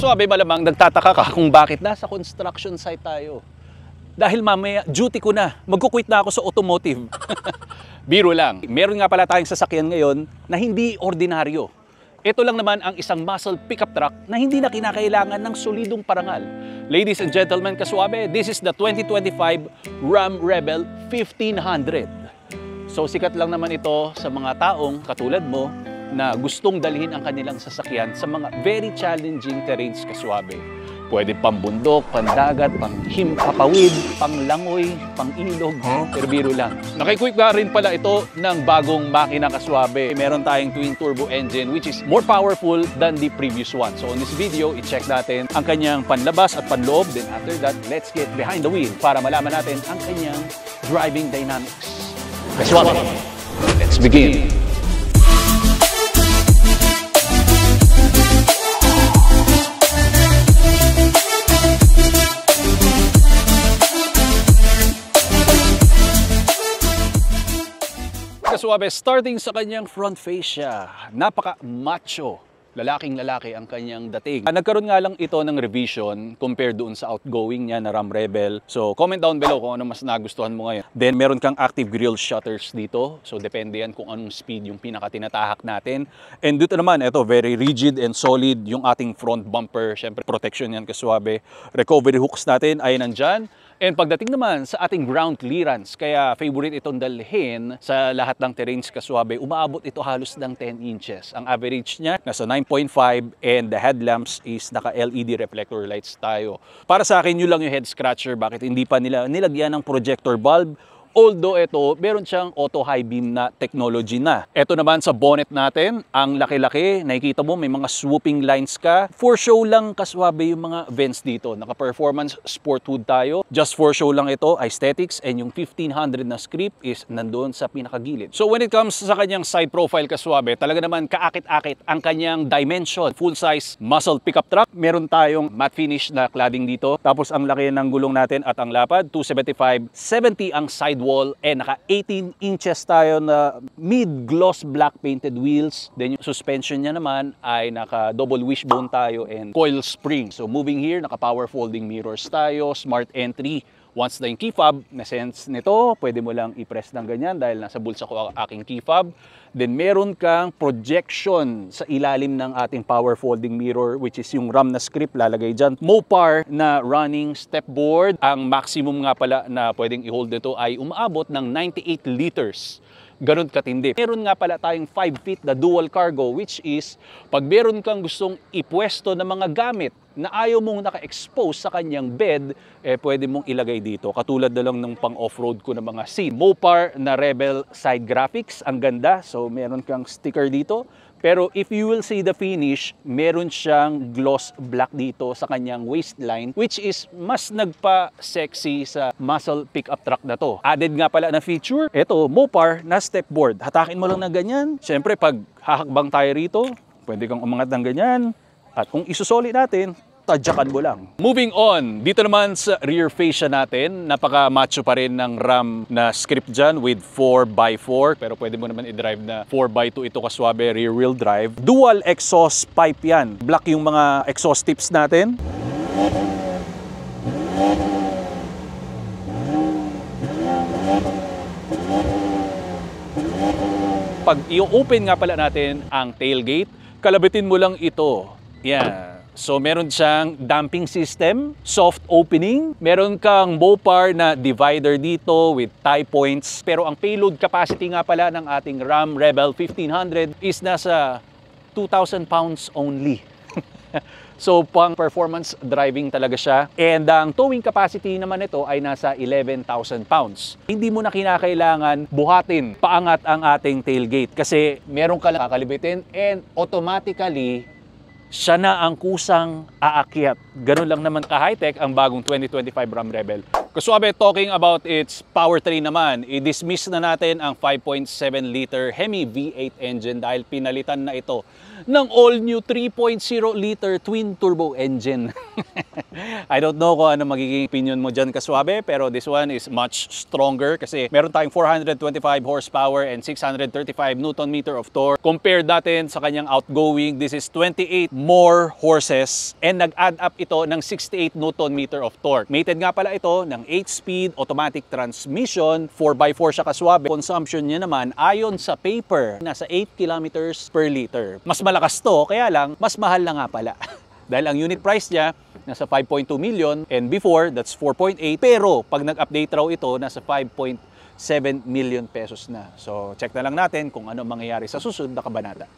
Kaswabe, malamang nagtataka ka kung bakit nasa construction site tayo. Dahil mamaya, duty ko na. Magkukwit na ako sa automotive. Biro lang. Meron nga pala tayong sasakyan ngayon na hindi ordinaryo. Ito lang naman ang isang muscle pickup truck na hindi na kinakailangan ng solidong parangal. Ladies and gentlemen, kaswabe, this is the 2025 Ram Rebel 1500. So sikat lang naman ito sa mga taong katulad mo na gustong dalhin ang kanilang sasakyan sa mga very challenging terrains, kaswabe. Pwede pang bundok, pandagat, panghimpapawid, panglangoy, pang-ilog, pero biro lang. Nakikuip nga rin pala ito ng bagong makina, kaswabe. Meron tayong twin turbo engine which is more powerful than the previous one. So on this video, i-check natin ang kanyang panlabas at panloob. Then after that, let's get behind the wheel para malaman natin ang kanyang driving dynamics. Kaswabe, let's begin! Kaswabe, starting sa kanyang front fascia, napaka-macho. Lalaking-lalaki ang kanyang dating. Nagkaroon nga lang ito ng revision compared doon sa outgoing niya na Ram Rebel. So, comment down below kung ano mas nagustuhan mo ngayon. Then, meron kang active grille shutters dito. So, depende yan kung anong speed yung pinakatinatahak natin. And dito naman, ito, very rigid and solid yung ating front bumper. Siyempre, protection yan, kaswabe. Recovery hooks natin ay nandyan. And pagdating naman sa ating ground clearance, kaya favorite itong dalhin sa lahat ng terrains, kaswabe, umaabot ito halos ng 10 inches. Ang average niya nasa 9.5 and the headlamps is naka LED reflector lights tayo. Para sa akin, yun lang yung head scratcher. Bakit hindi pa nila nilagyan ng projector bulb? Although ito, meron siyang auto high beam na technology na. Ito naman sa bonnet natin, ang laki-laki. Nakikita mo, may mga swooping lines ka. For show lang, kaswabe, yung mga vents dito. Naka-performance sport hood tayo. Just for show lang ito, aesthetics. And yung 1500 na script is nandoon sa pinakagilid. So when it comes sa kanyang side profile, kaswabe, talaga naman kaakit-akit ang kanyang dimension. Full-size muscle pickup truck. Meron tayong matte finish na cladding dito. Tapos ang laki ng gulong natin at ang lapad, 275. 70 ang side wall, and naka 18 inches tayo na mid-gloss black painted wheels. Then yung suspension niya naman ay naka double wishbone tayo and coil spring. So moving here, naka power folding mirrors tayo, smart entry. Once na yung key fob, na sense nito, pwede mo lang i-press ng ganyan dahil nasa bulsa ko ang aking key fob. Then meron kang projection sa ilalim ng ating power folding mirror, which is yung RAM na script lalagay dyan. Mopar na running step board. Ang maximum nga pala na pwedeng i-hold nito ay umaabot ng 98 liters. Ganun katindi. Meron nga pala tayong 5 feet na dual cargo, which is pag meron kang gustong ipwesto ng mga gamit na ayaw mong naka-expose sa kanyang bed, pwede mong ilagay dito. Katulad na lang ng pang-offroad ko ng mga seat. Mopar na Rebel side graphics, ang ganda. So meron kang sticker dito. Pero if you will see the finish, meron siyang gloss black dito sa kanyang waistline, which is mas nagpa-sexy sa muscle pickup truck na to. Added nga pala na feature, ito, Mopar na step board. Hatakin mo lang na ganyan. Siyempre, pag hahakbang tayo rito, pwede kang umangat ng ganyan. At kung isusoli natin, tadyakan mo lang. Moving on, dito naman sa rear fascia natin, napaka-macho pa rin ng Ram na script dyan with 4x4. Pero pwede mo naman i-drive na 4x2 ito, kaswabe, rear wheel drive. Dual exhaust pipe yan. Black yung mga exhaust tips natin. Pag i-open nga pala natin ang tailgate, kalabitin mo lang ito. Yan. So meron siyang damping system, soft opening. Meron kang Mopar na divider dito with tie points. Pero ang payload capacity nga pala ng ating Ram Rebel 1500 is nasa 2,000 pounds only. So pang performance driving talaga siya. And ang towing capacity naman ito ay nasa 11,000 pounds. Hindi mo na kinakailangan buhatin paangat ang ating tailgate kasi meron ka lang kakalibitin and automatically siya na ang kusang aakyat. Ganun lang naman ka-high-tech ang bagong 2025 Ram Rebel. Kaswabe, talking about its powertrain naman, i-dismiss na natin ang 5.7 liter Hemi V8 engine dahil pinalitan na ito ng all-new 3.0 liter twin turbo engine. I don't know kung ano magiging opinion mo dyan, Kaswabe, pero this one is much stronger kasi meron tayong 425 horsepower and 635 Newton meter of torque. Compared natin sa kanyang outgoing, this is 28 more horses and nag-add up ito ng 68 Newton meter of torque. Mated nga pala ito ng 8-speed automatic transmission, 4x4 siya, Kaswabe. Consumption niya naman ayon sa paper, nasa 8 kilometers per liter. Mas malakas to, kaya lang mas mahal na nga pala. Dahil ang unit price niya nasa 5.2 million and before that's 4.8, pero pag nag-update raw ito nasa 5.7 million pesos na. So check na lang natin kung ano mangyayari sa susunod na kabanata.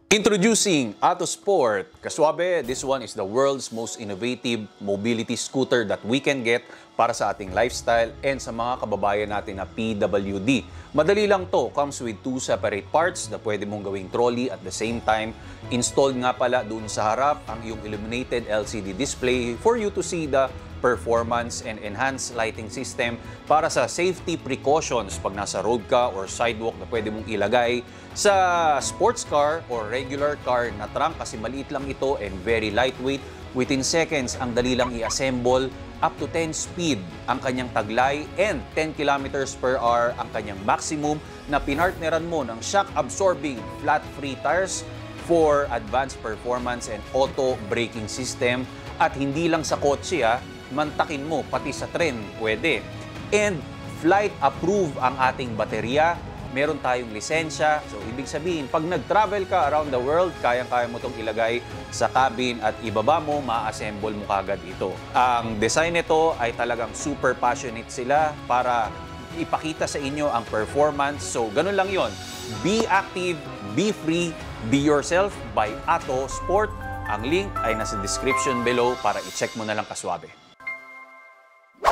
Introducing Autosport. Kaswabe, this one is the world's most innovative mobility scooter that we can get para sa ating lifestyle and sa mga kababayan natin na PWD. Madali lang to, comes with 2 separate parts na pwede mong gawing trolley at the same time. Installed nga pala doon sa harap ang iyong illuminated LCD display for you to see the performance and enhanced lighting system para sa safety precautions pag nasa road ka or sidewalk na pwede mong ilagay sa sports car or regular car na trunk kasi maliit lang ito and very lightweight. Within seconds, ang dali lang i-assemble. Up to 10 speed ang kanyang taglay and 10 kilometers per hour ang kanyang maximum na pinartneran mo ng shock-absorbing flat-free tires for advanced performance and auto braking system. At hindi lang sa kotse, mantakin mo pati sa tren pwede. And flight approve ang ating baterya. Meron tayong lisensya. So, ibig sabihin, pag nag-travel ka around the world, kayang-kaya mo itong ilagay sa cabin at ibaba mo, ma-assemble mo kagad ito. Ang design nito ay talagang super passionate sila para ipakita sa inyo ang performance. So, ganun lang yon. Be active, be free, be yourself by Autosport. Ang link ay nasa description below para i-check mo na lang, Kaswabe.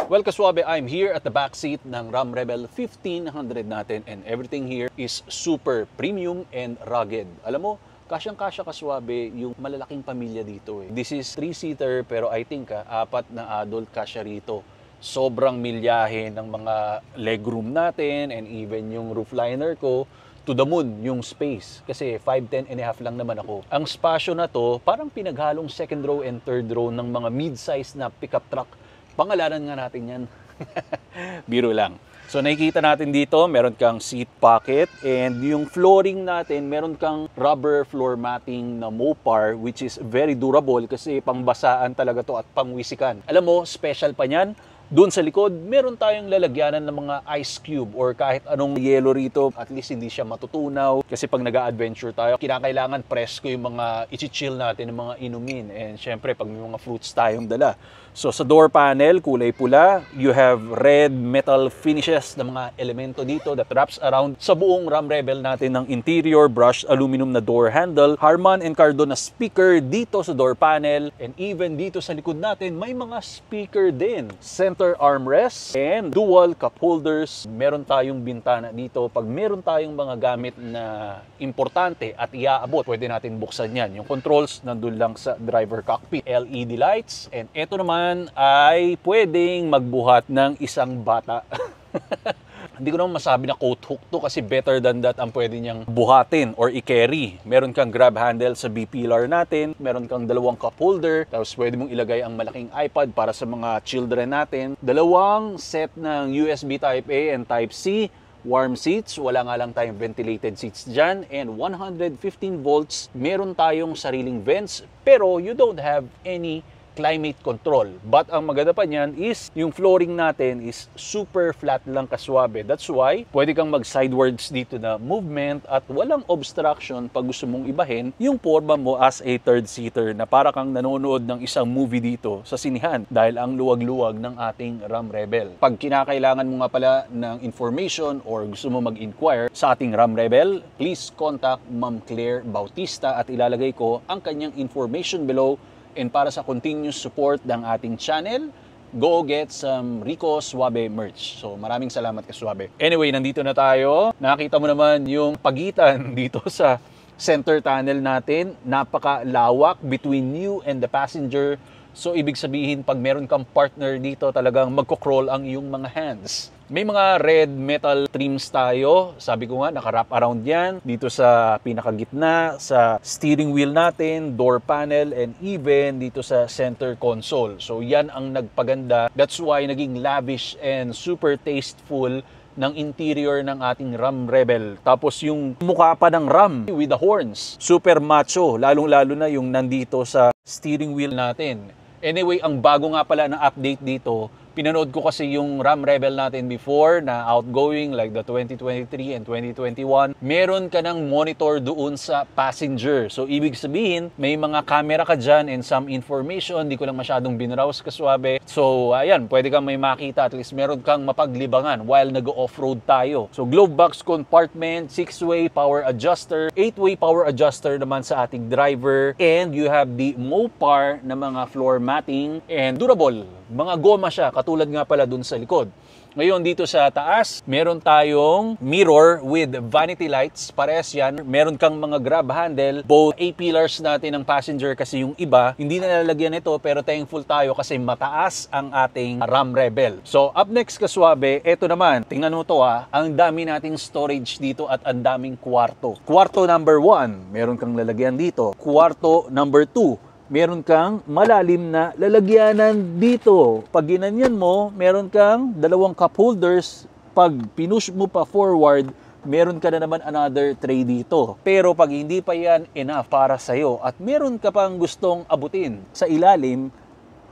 Well, Kaswabe, I'm here at the back seat ng Ram Rebel 1500 natin and everything here is super premium and rugged. Alam mo, kasyang-kasya, Kaswabe, yung malalaking pamilya dito. This is 3-seater pero I think 4 na adult kasya rito. Sobrang milyahe ng mga legroom natin and even yung roofliner ko to the moon, yung space. Kasi 5'10 and a half lang naman ako. Ang spasyo na to, parang pinaghalong second row and third row ng mga mid-size na pickup truck. Pangalanan nga natin yan. Biro lang. So nakikita natin dito, meron kang seat pocket and yung flooring natin, meron kang rubber floor matting na Mopar which is very durable kasi pangbasaan talaga to at pangwisikan. Alam mo, special pa niyan. Doon sa likod, meron tayong lalagyanan ng mga ice cube or kahit anong yelo rito. At least hindi siya matutunaw. Kasi pag nag-a-adventure tayo, kinakailangan presko yung mga i-chill natin, ng mga inumin. And syempre, pag may mga fruits tayong dala. So sa door panel, kulay pula. You have red metal finishes na mga elemento dito that wraps around sa buong Ram Rebel natin ng interior, brushed aluminum na door handle, Harman and Kardon na speaker dito sa door panel. And even dito sa likod natin, may mga speaker din. Center armrest and dual cup holders. Meron tayong bintana dito. Pag meron tayong mga gamit na importante at iaabot, pwede natin buksan yan. Yung controls nandun lang sa driver cockpit. LED lights. And eto naman ay pwedeng magbuhat ng isang bata. Hindi ko naman masabi na coat hook to kasi better than that ang pwede niyang buhatin or i-carry. Meron kang grab handle sa B-pillar natin, meron kang 2 cup holder, tapos pwede mong ilagay ang malaking iPad para sa mga children natin. 2 set ng USB Type A and Type C, warm seats, wala nga lang tayong ventilated seats dyan, and 115 volts, meron tayong sariling vents, pero you don't have any climate control. But ang maganda pa niyan is yung flooring natin is super flat lang, Kaswabe. That's why pwede kang mag-sidewards dito na movement at walang obstruction pag gusto mong ibahin yung forma mo as a third seater na para kang nanonood ng isang movie dito sa sinihan dahil ang luwag-luwag ng ating Ram Rebel. Pag kinakailangan mo nga pala ng information or gusto mo mag-inquire sa ating Ram Rebel, please contact Ma'am Claire Bautista at ilalagay ko ang kanyang information below. And para sa continuous support ng ating channel, go get some Rico Suabe merch. So maraming salamat, Kaswabe. Anyway, nandito na tayo. Nakita mo naman yung pagitan dito sa center tunnel natin. Napakalawak between you and the passenger. So ibig sabihin, pag meron kang partner dito, talagang magko-crawl ang iyong mga hands. May mga red metal trims tayo. Sabi ko nga, naka-wrap around yan. Dito sa pinakagitna, sa steering wheel natin, door panel, and even dito sa center console. So yan ang nagpaganda. That's why naging lavish and super tasteful ng interior ng ating Ram Rebel. Tapos yung mukha pa ng Ram with the horns. Super macho, lalong-lalo na yung nandito sa steering wheel natin. Anyway, ang bago nga pala na update dito, pinanood ko kasi yung Ram Rebel natin before na outgoing like the 2023 and 2021. Meron ka ng monitor doon sa passenger. So, ibig sabihin, may mga camera ka dyan and some information. Hindi ko lang masyadong binrouse kaswabe. So, ayan, pwede kang may makita. At least meron kang mapaglibangan while nag-off-road tayo. So, glove box compartment, 6-way power adjuster, 8-way power adjuster naman sa ating driver. And you have the Mopar na mga floor matting and durable. Mga goma siya, katulad nga pala dun sa likod. Ngayon dito sa taas, meron tayong mirror with vanity lights. Parehas yan. Meron kang mga grab handle. Both A-pillars natin ng passenger kasi yung iba, hindi na nalalagyan ito pero thankful tayo kasi mataas ang ating Ram Rebel. So up next kaswabe, eto naman. Tingnan mo to ha. Ang dami nating storage dito at ang daming kwarto. Kwarto number 1, meron kang lalagyan dito. Kwarto number 2, meron kang malalim na lalagyanan dito. Pag ginanyan mo, meron kang dalawang cup holders. Pag pinush mo pa forward, meron ka na naman another tray dito. Pero pag hindi pa yan enough para sa'yo at meron ka pang gustong abutin sa ilalim,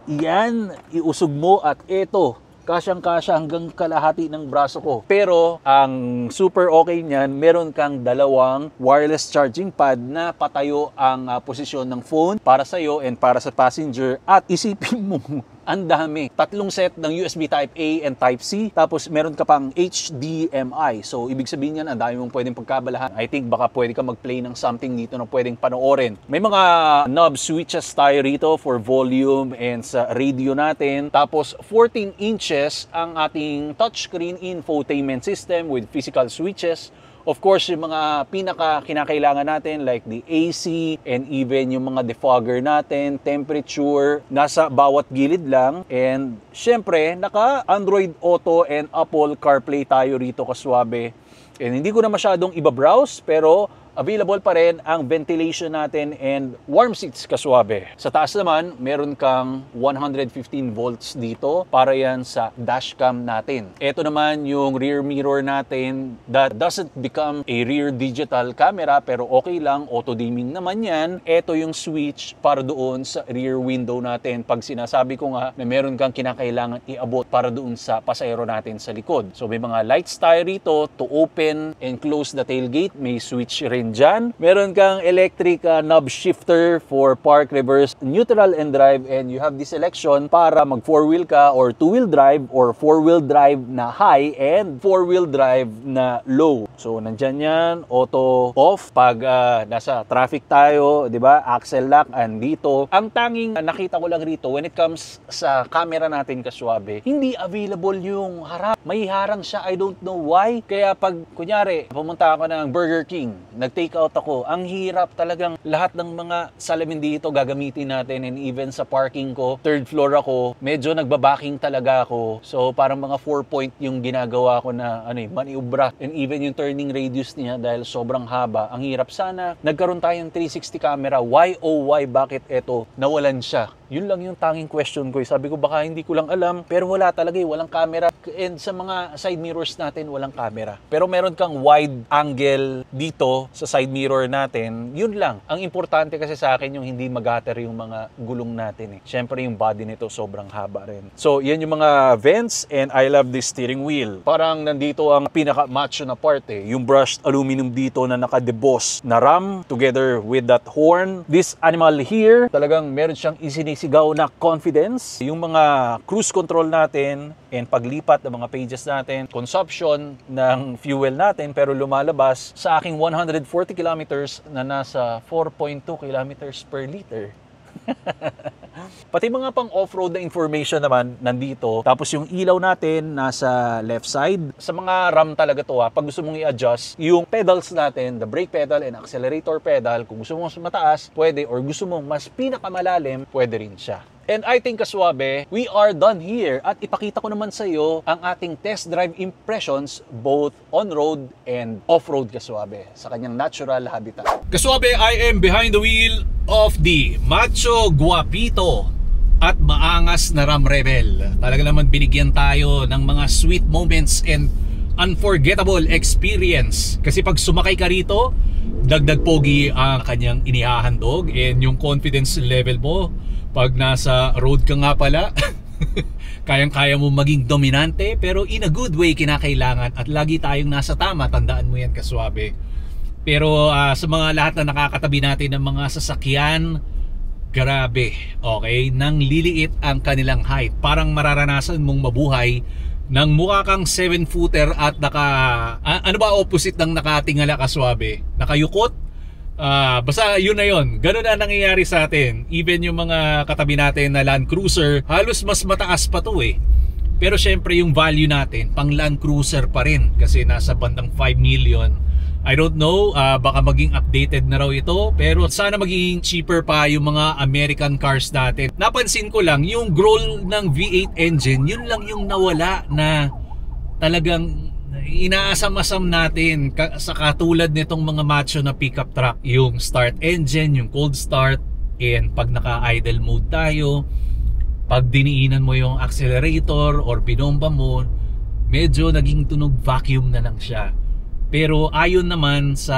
yan, iusog mo at eto, kasyang-kasya hanggang kalahati ng braso ko. Pero ang super okay niyan, meron kang dalawang wireless charging pad na patayo ang posisyon ng phone para sa iyo and para sa passenger. At isipin mo, ang dami. 3 set ng USB Type A and Type C. Tapos meron ka pang HDMI. So ibig sabihin yan, ang dami mong pwedeng pagkabalahan. I think baka pwede ka mag-play ng something dito na pwedeng panoorin. May mga knob switches tayo rito for volume and sa radio natin. Tapos 14 inches ang ating touchscreen infotainment system with physical switches. Of course, yung mga pinaka-kinakailangan natin like the AC and even yung mga defogger natin, temperature, nasa bawat gilid lang. And syempre, naka-Android Auto and Apple CarPlay tayo rito kaswabe. And hindi ko na masyadong iba-browse pero available pa rin ang ventilation natin and warm seats kaswabe. Sa taas naman, meron kang 115 volts dito para yan sa dashcam natin. Ito naman yung rear mirror natin that doesn't become a rear digital camera pero okay lang, auto-dimming naman yan. Ito yung switch para doon sa rear window natin pag sinasabi ko nga na meron kang kinakailangan iabot para doon sa pasahero natin sa likod. So may mga lights tayo rito to open and close the tailgate. May switch rin dyan. Meron kang electric knob shifter for park, reverse, neutral, and drive. And you have this selection para mag 4-wheel ka or 2-wheel drive or 4-wheel drive na high and 4-wheel drive na low. So, nandyan yan. Auto off. Pag nasa traffic tayo, di ba? Axle lock, andito. Ang tanging nakita ko lang rito when it comes sa camera natin kaswabe, hindi available yung harap. May harang siya. I don't know why. Kaya pag, kunyari, pumunta ako ng Burger King, nag-take out ako, ang hirap talagang lahat ng mga salamin dito gagamitin natin and even sa parking ko, 3rd floor ako, medyo nagbabaking talaga ako. So parang mga 4-point yung ginagawa ko na maniubra and even yung turning radius niya dahil sobrang haba. Ang hirap sana. Nagkaroon tayong 360 camera. Why oh why? Bakit eto? Nawalan siya. Yun lang yung tanging question ko. Sabi ko baka hindi ko lang alam pero wala talaga walang camera. And sa mga side mirrors natin walang camera. Pero meron kang wide angle dito sa side mirror natin. Yun lang. Ang importante kasi sa akin yung hindi mag-gutter yung mga gulong natin. Siyempre yung body nito sobrang haba rin. So yan yung mga vents and I love this steering wheel. Parang nandito ang pinaka-macho na part Yung brushed aluminum dito na naka-deboss na ram together with that horn. This animal here, talagang meron siyang isinisigaw na confidence. Yung mga cruise control natin and paglipat ng mga pages natin, consumption ng fuel natin pero lumalabas sa aking 140 kilometers na nasa 4.2 kilometers per liter. Pati mga pang off-road na information naman nandito. Tapos yung ilaw natin nasa left side. Sa mga RAM talaga to pag gusto mong i-adjust yung pedals natin, the brake pedal and accelerator pedal, kung gusto mong mas mataas, pwede, or gusto mong mas pinakamalalim, pwede rin siya. And I think kaswabe, we are done here at ipakita ko naman sa iyo ang ating test drive impressions both on-road and off-road kaswabe sa kanyang natural habitat. Kaswabe, I am behind the wheel of the Macho Guapito at maangas na Ram Rebel. Talaga naman binigyan tayo ng mga sweet moments and unforgettable experience. Kasi pag sumakay ka rito, dagdag pogi ang kanyang inihahandog and yung confidence level mo pag nasa road ka nga pala kayang-kaya mo maging dominante, pero in a good way kinakailangan at lagi tayong nasa tama, tandaan mo yan kaswabe. Pero sa mga lahat na nakakatabi natin ng mga sasakyan, grabe, okay, nang liliit ang kanilang height. Parang mararanasan mong mabuhay ng mukha kang 7-footer at ano ba opposite ng nakatingala kaswabe? Nakayukot? Basta yun na yun. Ganun na nangyayari sa atin. Even yung mga katabi natin na Land Cruiser, halos mas mataas pa to eh. Pero syempre yung value natin pang Land Cruiser pa rin kasi nasa bandang 5 million. I don't know, baka maging updated na raw ito, pero sana maging cheaper pa yung mga American cars natin. Napansin ko lang yung growl ng V8 engine, yun lang yung nawala na talagang inaasam-asam natin sa katulad nitong mga macho na pickup truck. Yung start engine, yung cold start, and pag naka-idle mode tayo, pag diniinan mo yung accelerator or binomba mo, medyo naging tunog vacuum na lang siya. Pero ayon naman sa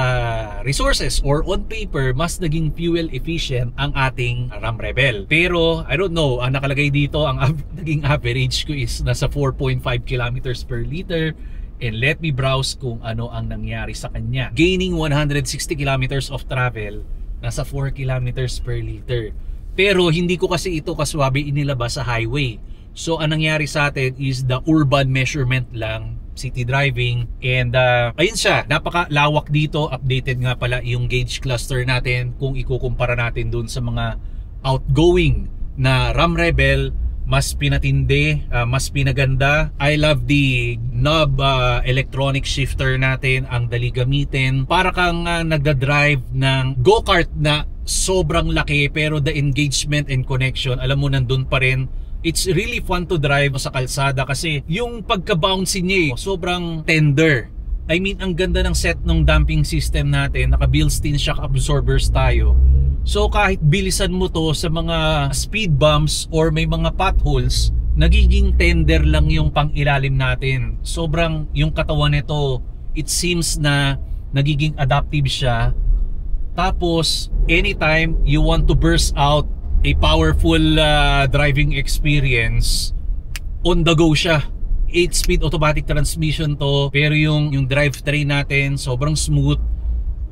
resources or on paper, mas naging fuel efficient ang ating Ram Rebel. Pero I don't know, ang nakalagay dito, ang naging average ko is nasa 4.5 kilometers per liter. And let me browse kung ano ang nangyari sa kanya. Gaining 160 kilometers of travel, nasa 4 kilometers per liter. Pero hindi ko kasi ito kaswabe inilabas sa highway. So ang nangyari sa atin is the urban measurement lang, city driving. And ayun siya, napakalawak dito. Updated nga pala yung gauge cluster natin kung ikukumpara natin dun sa mga outgoing na Ram Rebel. Mas pinatindi, mas pinaganda. I love the knob electronic shifter natin, ang dali gamitin. Para kang nagda-drive ng go-kart na sobrang laki, pero the engagement and connection, alam mo nandun pa rin. It's really fun to drive sa kalsada kasi yung pagka-bouncy niya sobrang tender. I mean, ang ganda ng set ng damping system natin. Naka-built-in shock absorbers tayo. So kahit bilisan mo to sa mga speed bumps or may mga potholes, nagiging tender lang yung pang-ilalim natin. Sobrang yung katawan nito, it seems na nagiging adaptive siya. Tapos anytime you want to burst out a powerful driving experience, on the go siya. 8-speed automatic transmission to, pero yung drivetrain natin sobrang smooth.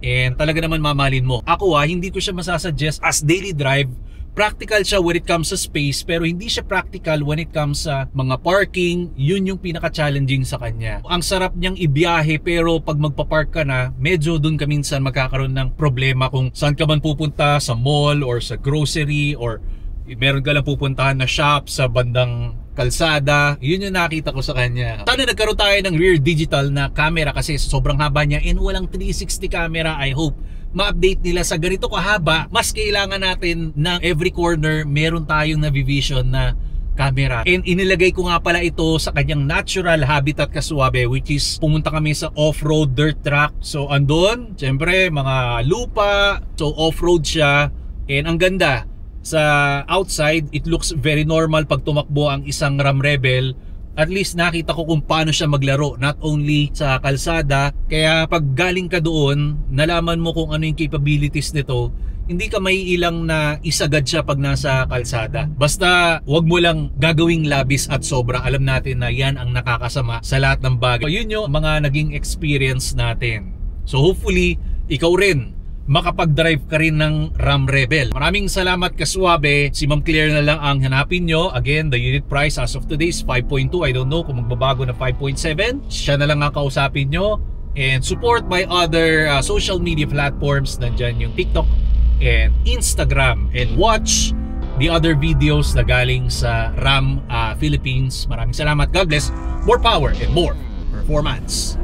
And talaga naman mamahalin mo. Ako hindi ko siya masasuggest as daily drive. Practical siya when it comes sa space, pero hindi siya practical when it comes sa mga parking. Yun yung pinaka-challenging sa kanya. Ang sarap niyang ibiyahe, pero pag magpa-park ka na, medyo dun ka minsan magkakaroon ng problema kung saan ka man pupunta, sa mall or sa grocery, or meron ka lang pupuntahan na shop sa bandang kalsada. Yun yung nakita ko sa kanya. Sana nagkaroon tayo ng rear digital na camera kasi sobrang haba niya and walang 360 camera. I hope ma-update nila sa ganito kahaba. Mas kailangan natin na every corner meron tayong navivision na camera. And inilagay ko nga pala ito sa kanyang natural habitat kaswabe, which is pumunta kami sa off-road dirt track. So andun, syempre mga lupa. So off-road siya and ang ganda. Sa outside, it looks very normal pag tumakbo ang isang Ram Rebel. At least nakita ko kung paano siya maglaro, not only sa kalsada. Kaya pag galing ka doon, nalaman mo kung ano yung capabilities nito. Hindi ka may ilang na isagad siya pag nasa kalsada. Basta wag mo lang gagawing labis at sobra. Alam natin na yan ang nakakasama sa lahat ng bagay. So, yun yung mga naging experience natin. So hopefully, ikaw rin makapag-drive ka rin ng Ram Rebel. Maraming salamat kaswabe. Si Ma'am Claire na lang ang hanapin nyo. Again, the unit price as of today is 5.2. I don't know kung magbabago na 5.7. Siya na lang ang kausapin nyo. And support my other social media platforms. Nandyan yung TikTok and Instagram. And watch the other videos na galing sa Ram Philippines. Maraming salamat. God bless. More power and more performance.